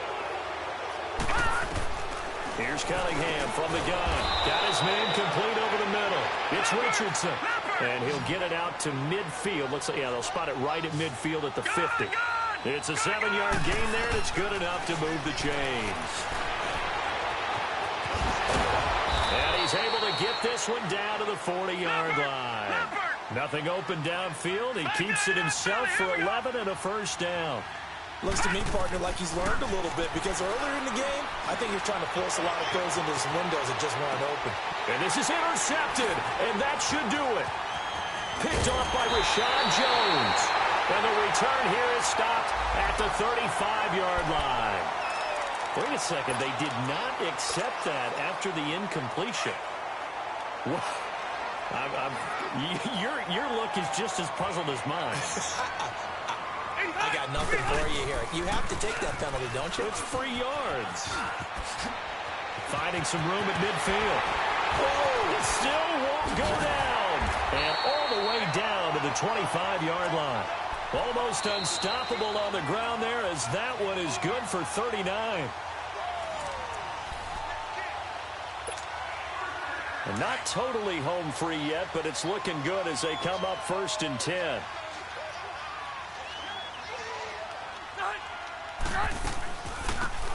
Here's Cunningham from the gun. Got his man complete over the middle. It's Richardson. And he'll get it out to midfield. Looks like, yeah, they'll spot it right at midfield at the 50. It's a 7-yard gain there, and it's good enough to move the chains. And he's able to get this one down to the 40-yard line. Nothing open downfield. He keeps it himself for 11 and a 1st down. Looks to me, partner, like he's learned a little bit because earlier in the game, I think he's trying to force a lot of throws into his windows that just weren't open. And this is intercepted, and that should do it. Picked off by Rashad Jones. And the return here is stopped at the 35-yard line. Wait a second, they did not accept that after the incompletion. Your look is just as puzzled as mine. I got nothing for you here. You have to take that penalty, don't you? It's free yards. Finding some room at midfield. Oh, it still won't go down. And all the way down to the 25-yard line. Almost unstoppable on the ground there as that one is good for 39. And not totally home free yet, but it's looking good as they come up 1st and 10.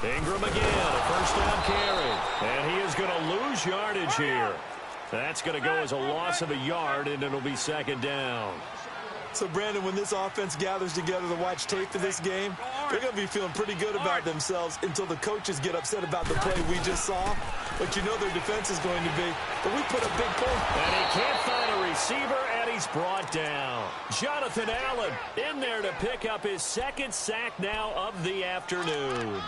Ingram again, a first down carry. And he is going to lose yardage here. That's going to go as a loss of a yard, and it'll be second down. So, Brandon, when this offense gathers together to watch tape of this game, they're going to be feeling pretty good about themselves until the coaches get upset about the play we just saw. But you know their defense is going to be. But we put a big point. And he can't find a receiver, and he's brought down. Jonathan Allen in there to pick up his second sack now of the afternoon.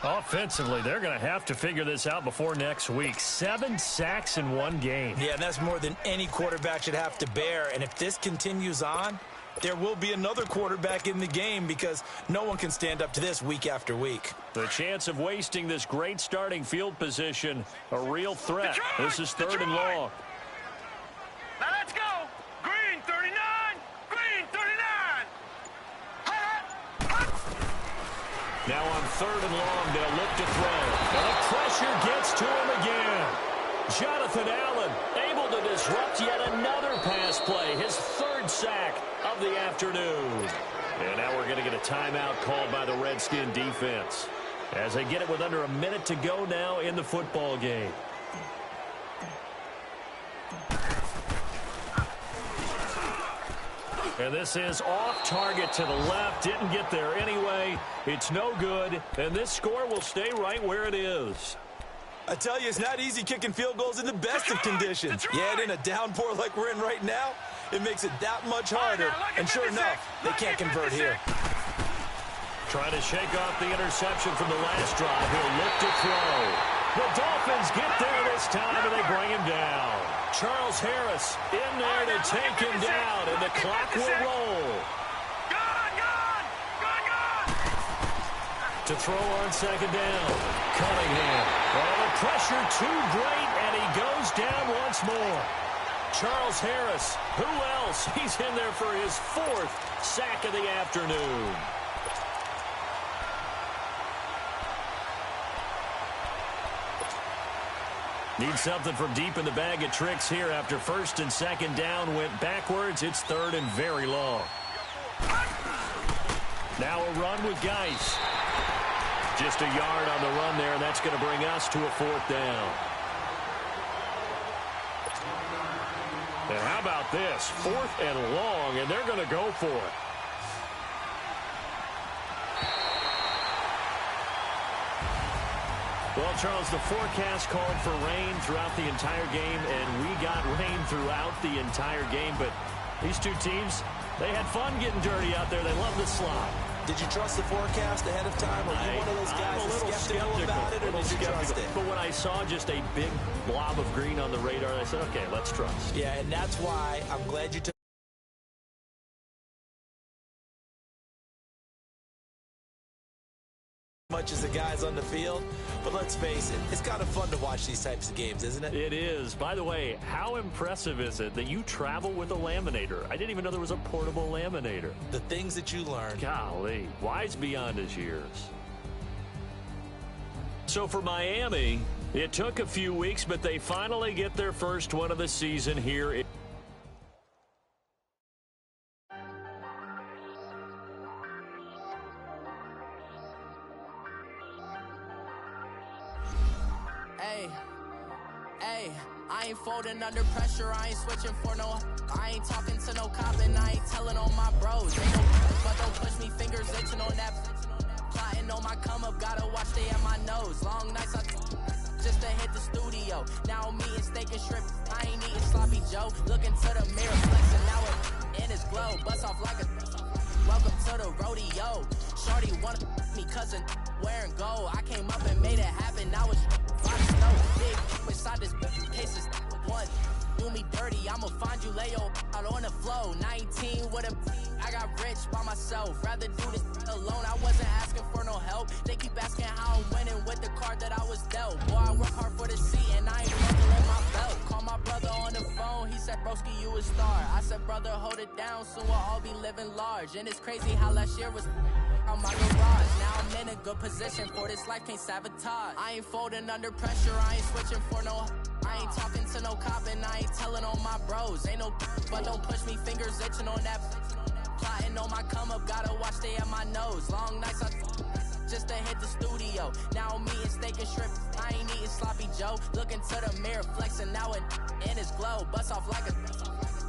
Offensively, they're going to have to figure this out before next week. 7 sacks in one game. Yeah, and that's more than any quarterback should have to bear. And if this continues on, there will be another quarterback in the game because no one can stand up to this week after week. The chance of wasting this great starting field position, a real threat. This is third and long. Now let's go. Green 39. Green 39. Now on third and long, they'll look to throw. And the pressure gets to him again. Jonathan Allen able to disrupt yet another pass play. His third sack of the afternoon. And now we're going to get a timeout called by the Redskin defense as they get it with under a minute to go now in the football game. And this is off target to the left. Didn't get there anyway. It's no good. And this score will stay right where it is. I tell you, it's not easy kicking field goals in the best of conditions. Yet in a downpour like we're in right now, it makes it that much harder. And sure enough, they can't convert here. Trying to shake off the interception from the last drive. He'll look to throw. The Dolphins get there this time, and they bring him down. Charles Harris in there to take him down, and the clock will roll. To throw on second down. Cunningham. Oh, the pressure too great, and he goes down once more. Charles Harris, who else? He's in there for his 4th sack of the afternoon. Need something from deep in the bag of tricks here after first and second down went backwards. It's third and very long. Now a run with Geis. Just a yard on the run there. That's going to bring us to a 4th down. And how about this? 4th and long, and they're going to go for it. Well, Charles, the forecast called for rain throughout the entire game, and we got rain throughout the entire game. But these two teams, they had fun getting dirty out there. They love the slide. Did you trust the forecast ahead of time? Are you one of those guys I'm a little skeptical about it, or did you trust it? But when I saw just a big blob of green on the radar, I said, okay, let's trust. Yeah, and that's why I'm glad you took much as the guys on the field. But let's face it, it's kind of fun to watch these types of games, isn't it? It is. By the way, how impressive is it that you travel with a laminator? I didn't even know there was a portable laminator. The things that you learn. Golly, wise beyond his years. So for Miami, it took a few weeks, but they finally get their first one of the season here. I ain't folding under pressure, I ain't switching for no. I ain't talking to no cop and I ain't telling on my bros. Ain't no but don't push me, fingers itching on that. Plotting on my come up, gotta watch they at my nose. Long nights I just to hit the studio. Now I'm eating steak and shrimp, I ain't eating sloppy Joe. Looking to the mirror, flexing now it in his glow. Bust off like a welcome to the rodeo. Shorty wanted me cousin wearing gold. I came up and made it happen, now it's big inside this case is one. Do me dirty, I'ma find you, lay your out on the flow. 19 with a I got rich by myself. Rather do this alone. I wasn't asking for no help. They keep asking how I'm winning with the card that I was dealt. Boy, I work hard for the seat and I ain't buckling my belt. Call my brother on the phone. He said, broski, you a star. I said, brother, hold it down. Soon we'll all be living large. And it's crazy how last year was on my garage. Now I'm in a good position for this life, can't sabotage. I ain't folding under pressure, I ain't switching for no. I ain't talking to no cop and I ain't telling on my bros. Ain't no but don't push me, fingers itching on that. Plotting on my come up, gotta watch they at my nose. Long nights I just to hit hit the studio. Now I'm eating steak and shrimp, I ain't eating sloppy Joe. Looking to the mirror, flexing now in his glow. Bust off like a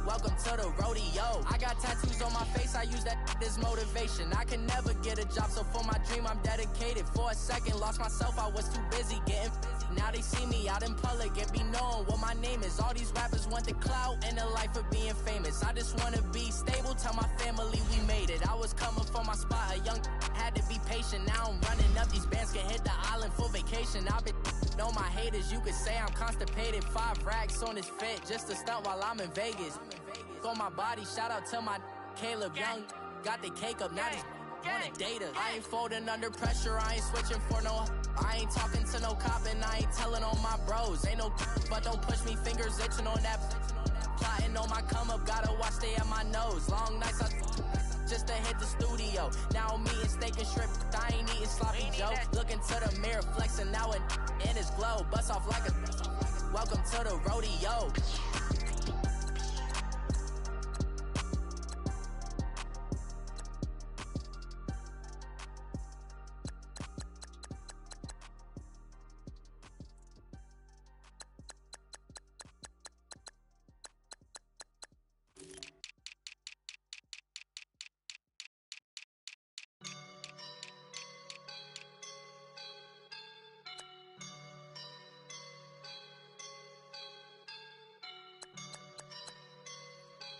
welcome to the rodeo. I got tattoos on my face, I use that as motivation. I can never get a job, so for my dream I'm dedicated. For a second, lost myself, I was too busy getting now they see me out in public and be knowing what my name is. All these rappers want the clout and the life of being famous. I just wanna be stable, tell my family we made it. I was coming for my spot, a young had to be patient. Now I'm running up, these bands can hit the island for vacation. I've been know my haters, you could say I'm constipated. 5 racks on his fit, just to stunt while I'm in Vegas. On my body, shout out to my Caleb Young. Got the cake up, now just wanna date her. I ain't folding under pressure, I ain't switching for no. I ain't talking to no cop and I ain't telling on my bros. Ain't no but don't push me, fingers itching on that. Plotting on my come up, gotta watch stay at my nose. Long nights I just to hit the studio. Now I'm eating steak and shrimp, I ain't eating sloppy Joe. Looking to the mirror, flexing now in his glow. Bust off like a welcome to the rodeo.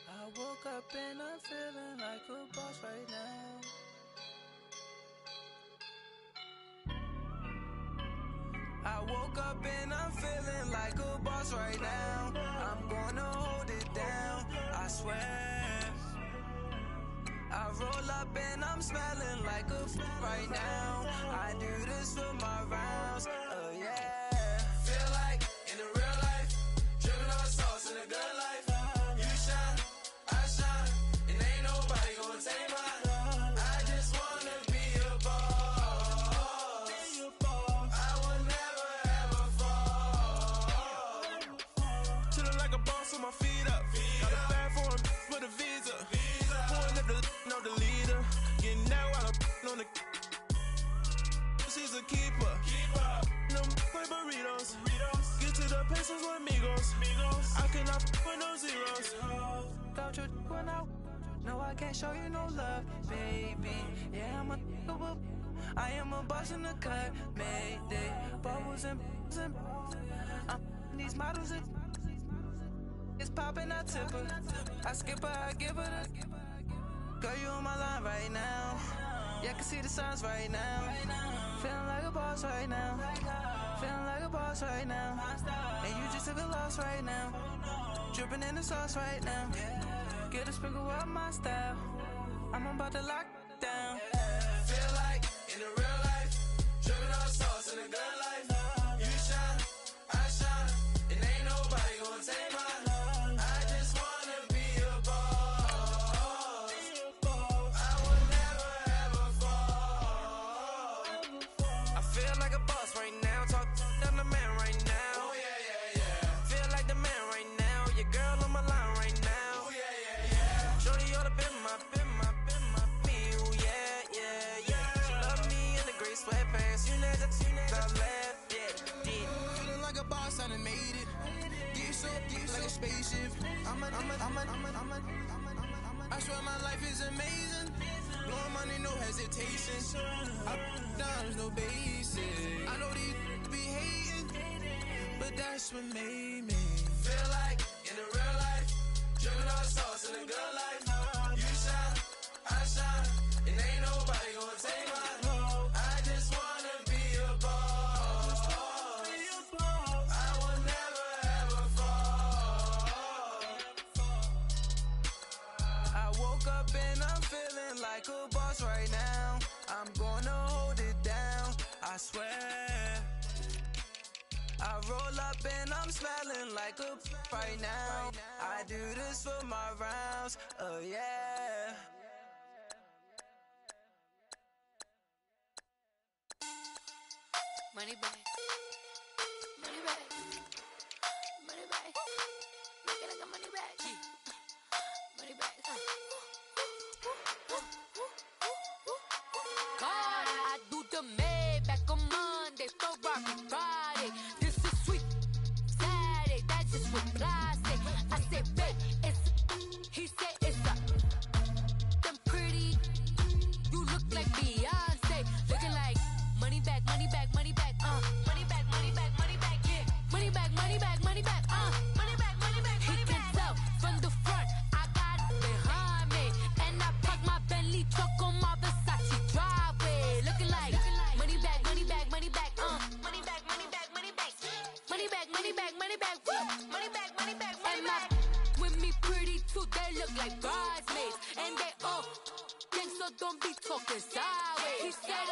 I woke up and I'm feeling like a boss right now. I woke up and I'm feeling like a boss right now. I'm gonna hold it down, I swear. I roll up and I'm smelling like a right now. I do this for my rounds, oh yeah. Feel like in the real life, dripping on sauce in a good life. You shine, I shine, and ain't nobody gonna take mine. I just wanna be a boss. I will never ever fall. Chillin' like a boss with my feet up. Got a bag for him with a visa. Pulling up the know the leader. Getting out while I'm on the. She's a keeper. No play burritos. Get to the pesos with amigos. I cannot with no zeros. Doubt you when I. No, I can't show you no love, baby. Yeah, I am a boss in the cut. Mayday. Bubbles and I'm these models. It's popping, I tip her. I skip her, I give her the. Girl, you on my line right now. Yeah, I can see the signs right now. Feeling like a boss right now. Feeling like a boss right now. And you just took a loss right now. Dripping in the sauce right now. Get a sprinkle up my style. I'm about to lock down. Feel like in the real life, dripping on sauce in a good life. You shine, I shine, and ain't nobody gonna take mine. I just wanna be a boss. I will never ever fall. I feel like a boss right now. Talk to the man right now. Oh yeah. Feel like the man right now. Your girl on my line right now. Oh yeah. Shorty ought to be my me. Oh yeah. She love me in the gray sweatpants. You know that I left. Yeah. Feeling like a boss, I done made it. Get so like a spaceship. I swear my life is amazing. Blowing money, no hesitation. Up, down, no basic. I know these be hating, but that's what made me. Feel like in the real life, dripping on sauce in a good life. You shine, I shine, and ain't nobody gonna take mine. I just wanna be a boss. I will never ever fall. I woke up and I'm feeling like a boss right now. I'm gonna hold it down, I swear. I roll up and I'm smelling like a right now. I do this for my rounds, oh yeah. Money bag. Money bag. Money bag. Looking like a money bag. Money bag. God, I do the math. Ferrari body. This is sweet Saturday, that's just what plastic. I said, babe, he said it's a them pretty. You look like Beyonce, looking like money back, money back, money back, money back, money back, money back, yeah, money back, money back, money back, money back, money back. He can tell from the front, I got it behind me, and I park my Bentley truck on my Versace driveway, looking like money back, money back, money back, money back, money back, money back, money back, money back, money back, money back, money back, money back. With me pretty too, they look like bridesmaids, and they all gang, so don't be talking sideways. He said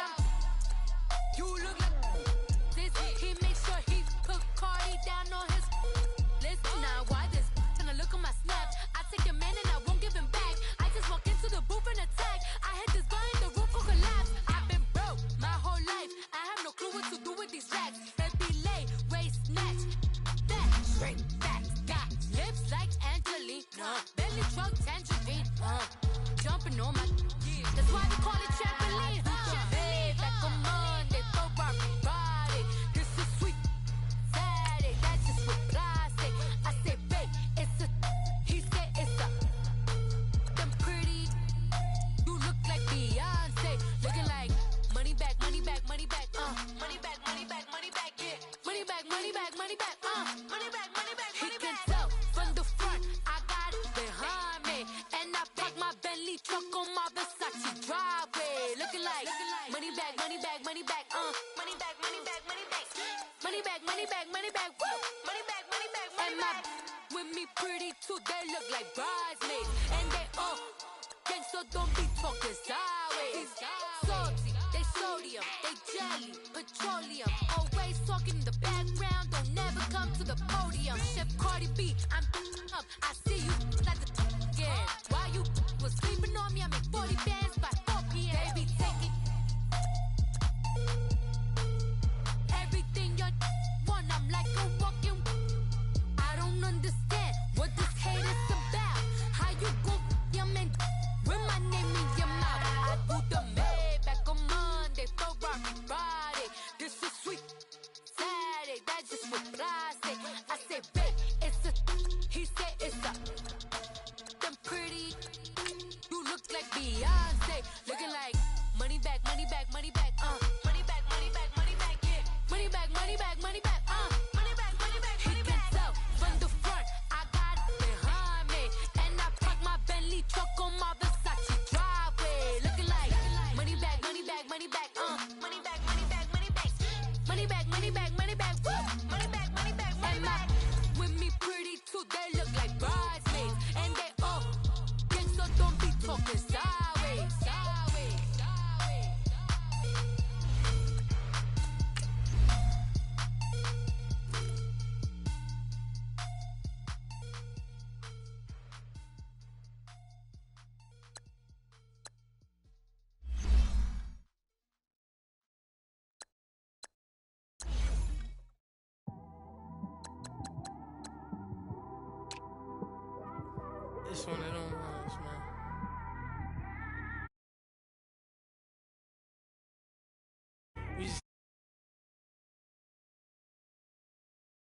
you look like this. He makes sure he put Cardi down on his list. Now why this? Gonna look at my snap. I take your man and I won't give him back. I just walk into the booth and attack. I hit this guy in the roof will collapse. I've been broke my whole life. I have no clue what to do with these racks. Baby lay, waist snatch, that straight back. Got lips like Angelina, belly truck tangerine, jumping on my. That's why they call it trampoline. Babe, like a Monday, Ferrari body. This is sweet Saturday, that's just with plastic. I say, babe, it's a. He said it's a. Them pretty. You look like Beyonce, looking like money back, money back, money back, money back, money back, money back, yeah, money back, money back, money back, money back, money back. He can tell from the front, I got it behind me, and I park my Bentley truck on my Versace driveway, looking like money back, money back, money back, money back, money back, money back, money back, money back, money back, money back, money back, money back. With me pretty too, they look like bridesmaids, and they all gang, so don't be talking sideways. Salty, they sodium, they jelly, petroleum, always talking in the background, don't never come to the podium. Chef Cardi B, I'm up, I see you like the again. Why you was sleeping on me? I make 40 bands by 4 p.m. They be taking everything you want. I'm like a walking. I don't understand what this hate is about. How you go your man with my name in your mouth? I do the Maybach on Monday, Ferrari body. This is sweet Saturday, that's just with plastic. I say, babe, it's a. He said it's a. Them pretty. You look like Beyonce, looking like money back, money back, money back, money back, money back, money back, yeah, money back, money back, money back, money back, money back. He can tell from the front, I got it behind me, and I park my Bentley truck on my Versace driveway, looking like money back, money back, money back, money back, money back, money back, money back, money back, money back, money back, money back, money back. With me pretty too, they look like bridesmaids, and they all gang, so don't be talking sideways. This one, I don't want.